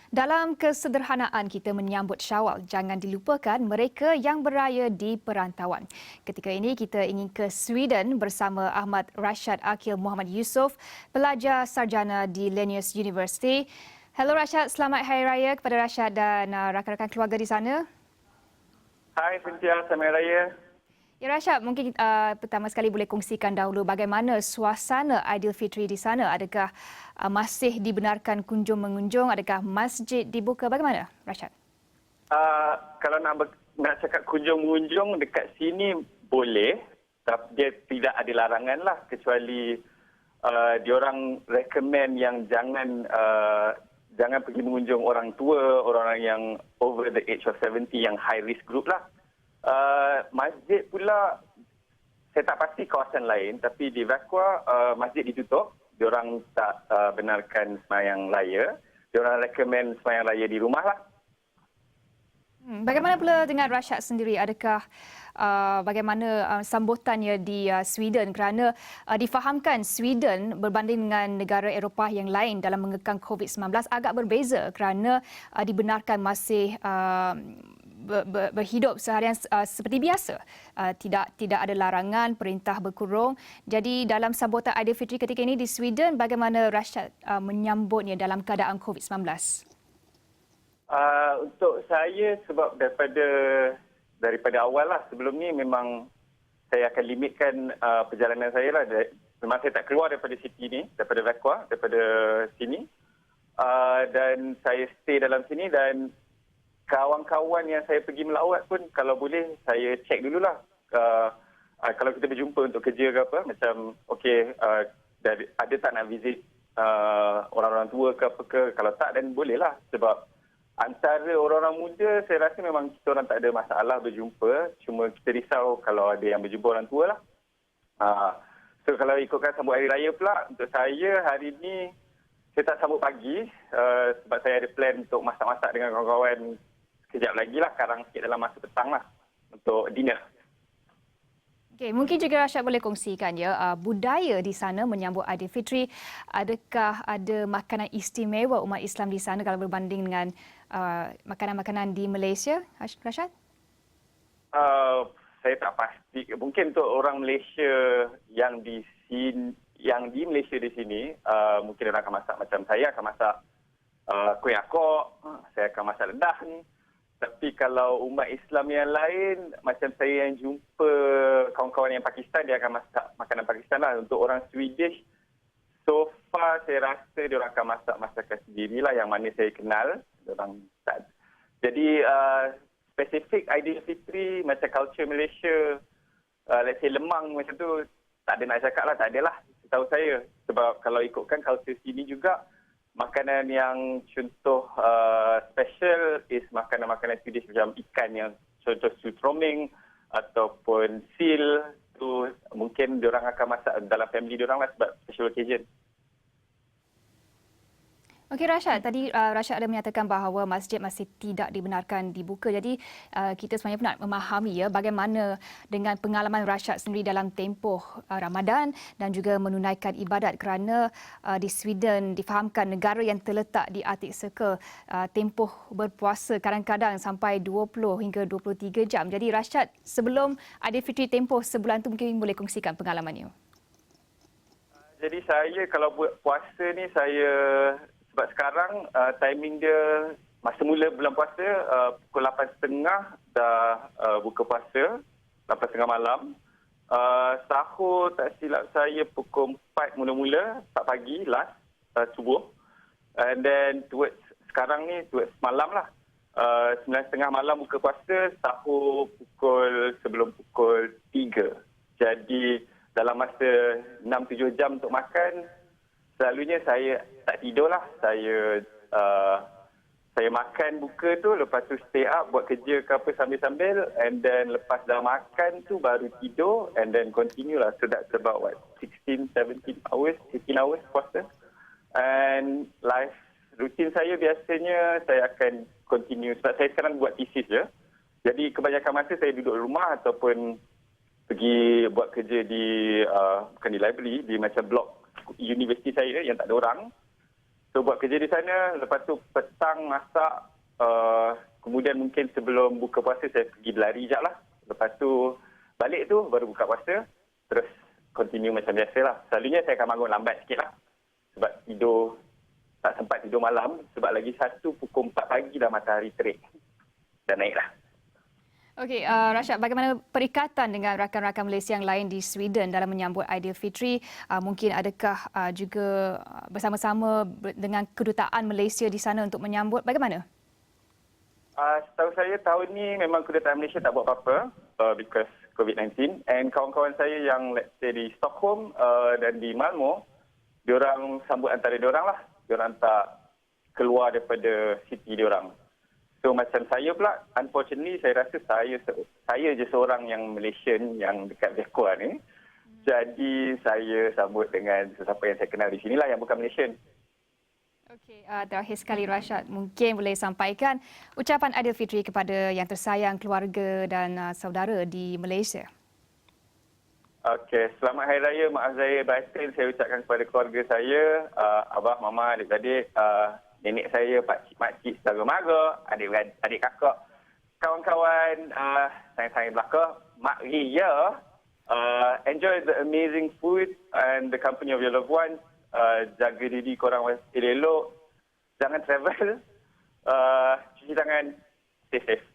Dalam kesederhanaan kita menyambut Syawal, jangan dilupakan mereka yang beraya di perantauan. Ketika ini kita ingin ke Sweden bersama Ahmad Rashad Akil Muhammad Yusof, pelajar sarjana di Linnaeus University. Hello Rashad, selamat Hari Raya kepada Rashad dan rakan-rakan keluarga di sana. Hai Cynthia, selamat Hari Raya. Ya Rashad, mungkin pertama sekali boleh kongsikan dahulu bagaimana suasana Aidilfitri di sana. Adakah masih dibenarkan kunjung-mengunjung? Adakah masjid dibuka? Bagaimana Rashad? Kalau nak cakap kunjung-mengunjung dekat sini boleh, tapi dia tidak ada larangan lah, kecuali diorang recommend yang jangan pergi mengunjung orang tua, orang yang over the age of 70 yang high risk group lah. Masjid pula saya tak pasti kawasan lain, tapi di Vakwa masjid ditutup. Diorang tak benarkan sembahyang raya. Diorang recommend sembahyang raya di rumah lah. Bagaimana pula dengan Rashad sendiri? Adakah bagaimana sambutannya di Sweden, kerana difahamkan Sweden berbanding dengan negara Eropah yang lain dalam mengekang COVID-19 agak berbeza kerana dibenarkan masih berhidup seharian seperti biasa. Tidak ada larangan, perintah berkurung. Jadi dalam sambutan Aidilfitri ketika ini di Sweden, bagaimana Rashad menyambutnya dalam keadaan COVID-19? Untuk saya, sebab daripada awal lah, sebelum ni memang saya akan limitkan perjalanan saya lah. Memang saya tak keluar daripada city ni, daripada Vakwa, daripada sini. Dan saya stay dalam sini, dan kawan-kawan yang saya pergi melawat pun kalau boleh saya check dululah. Kalau kita berjumpa untuk kerja ke apa, macam okey, ada tak nak visit orang-orang tua ke apa ke. Kalau tak, dan bolehlah. Sebab antara orang-orang muda, saya rasa memang kita orang tak ada masalah berjumpa. Cuma kita risau kalau ada yang berjumpa orang tua lah. So kalau ikutkan sambut Hari Raya pula, untuk saya hari ni saya tak sambut pagi. Sebab saya ada plan untuk masak-masak dengan kawan-kawan kejap lagi lah, sekarang sikit dalam masa petang lah untuk dinner. Okay, mungkin juga Rashad boleh kongsikan ya budaya di sana menyambut Aidilfitri. Adakah ada makanan istimewa umat Islam di sana kalau berbanding dengan makanan-makanan di Malaysia, Rashad? Saya tak pasti. Mungkin untuk orang Malaysia yang di Malaysia di sini, mungkin orang akan masak macam saya akan masak kuih akok, saya akan masak lendah ni. Tapi kalau umat Islam yang lain, macam saya yang jumpa kawan-kawan yang Pakistan, dia akan masak makanan Pakistan lah. Untuk orang Swedish, so far saya rasa dia orang akan masak masakan sendirilah yang mana saya kenal. Diorang tak. Jadi spesifik Aidilfitri macam culture Malaysia, let's say lemang macam tu, tak ada nak cakap lah, tak ada lah. Setahu saya. Sebab kalau ikutkan culture sini juga, makanan yang contoh special is makanan-makanan Swedish macam ikan yang contoh sutroming ataupun seal tu mungkin diorang akan masak dalam family diorang lah sebab special occasion. Okey Rashad, tadi Rashad ada menyatakan bahawa masjid masih tidak dibenarkan dibuka. Jadi kita sebenarnya nak memahami ya bagaimana dengan pengalaman Rashad sendiri dalam tempoh Ramadan dan juga menunaikan ibadat, kerana di Sweden difahamkan negara yang terletak di Arctic Circle, tempoh berpuasa kadang-kadang sampai 20 hingga 23 jam. Jadi Rashad, sebelum Aidilfitri tempoh sebulan tu mungkin boleh kongsikan pengalamannya. Jadi saya kalau buat puasa ni, saya sebab sekarang timing dia masa mula bulan puasa pukul 8.30 dah buka puasa, 8.30 malam. Sahur tak silap saya pukul 4 mula-mula, 4 pagi last, subuh. And then sekarang ni towards malam lah. 9.30 malam buka puasa, sahur sebelum pukul 3. Jadi dalam masa 6-7 jam untuk makan, selalunya saya tak tidur lah. Saya makan buka tu, lepas tu stay up buat kerja ke apa sambil-sambil, and then lepas dah makan tu baru tidur, and then continue lah. So that's about 16, 17 hours, 18 hours puasa. And life rutin saya biasanya saya akan continue, sebab saya sekarang buat thesis je. Jadi kebanyakan masa saya duduk rumah ataupun pergi buat kerja bukan di library, di macam blok universiti saya yang tak ada orang. So buat kerja di sana, lepas tu petang masak, kemudian mungkin sebelum buka puasa saya pergi berlari sekejap lah. Lepas tu balik tu baru buka puasa, terus continue macam biasa lah. Selalunya saya akan bangun lambat sikit lah. Sebab tidur, tak sempat tidur malam. Sebab lagi satu pukul 4 pagi dah matahari terik. Dah naik lah. Okey, Rashad, bagaimana perikatan dengan rakan-rakan Malaysia yang lain di Sweden dalam menyambut Aidilfitri? Mungkin adakah juga bersama-sama dengan kedutaan Malaysia di sana untuk menyambut? Bagaimana? Setahu saya tahun ni memang kedutaan Malaysia tak buat apa-apa because COVID-19. And kawan-kawan saya yang let's say di Stockholm dan di Malmo, diorang sambut antara diorang lah. Diorang tak keluar daripada city diorang. So macam saya pula, unfortunately saya rasa saya je seorang yang Malaysian yang dekat Vekua ni. Jadi saya sambut dengan sesiapa yang saya kenal di sinilah yang bukan Malaysian. Okey, terakhir sekali Rashad, mungkin boleh sampaikan ucapan Aidilfitri kepada yang tersayang, keluarga dan saudara di Malaysia. Okey, selamat Hari Raya. Maaf Zahir batin saya ucapkan kepada keluarga saya, abah, mama, adik-adik, nenek saya, pakcik, makcik, saudara-mara, adik kakak, kawan-kawan, sayang-sayang belaka. Mari ya, enjoy the amazing food and the company of your loved ones. Jaga diri korang elok-elok, jangan travel, cuci tangan, stay safe.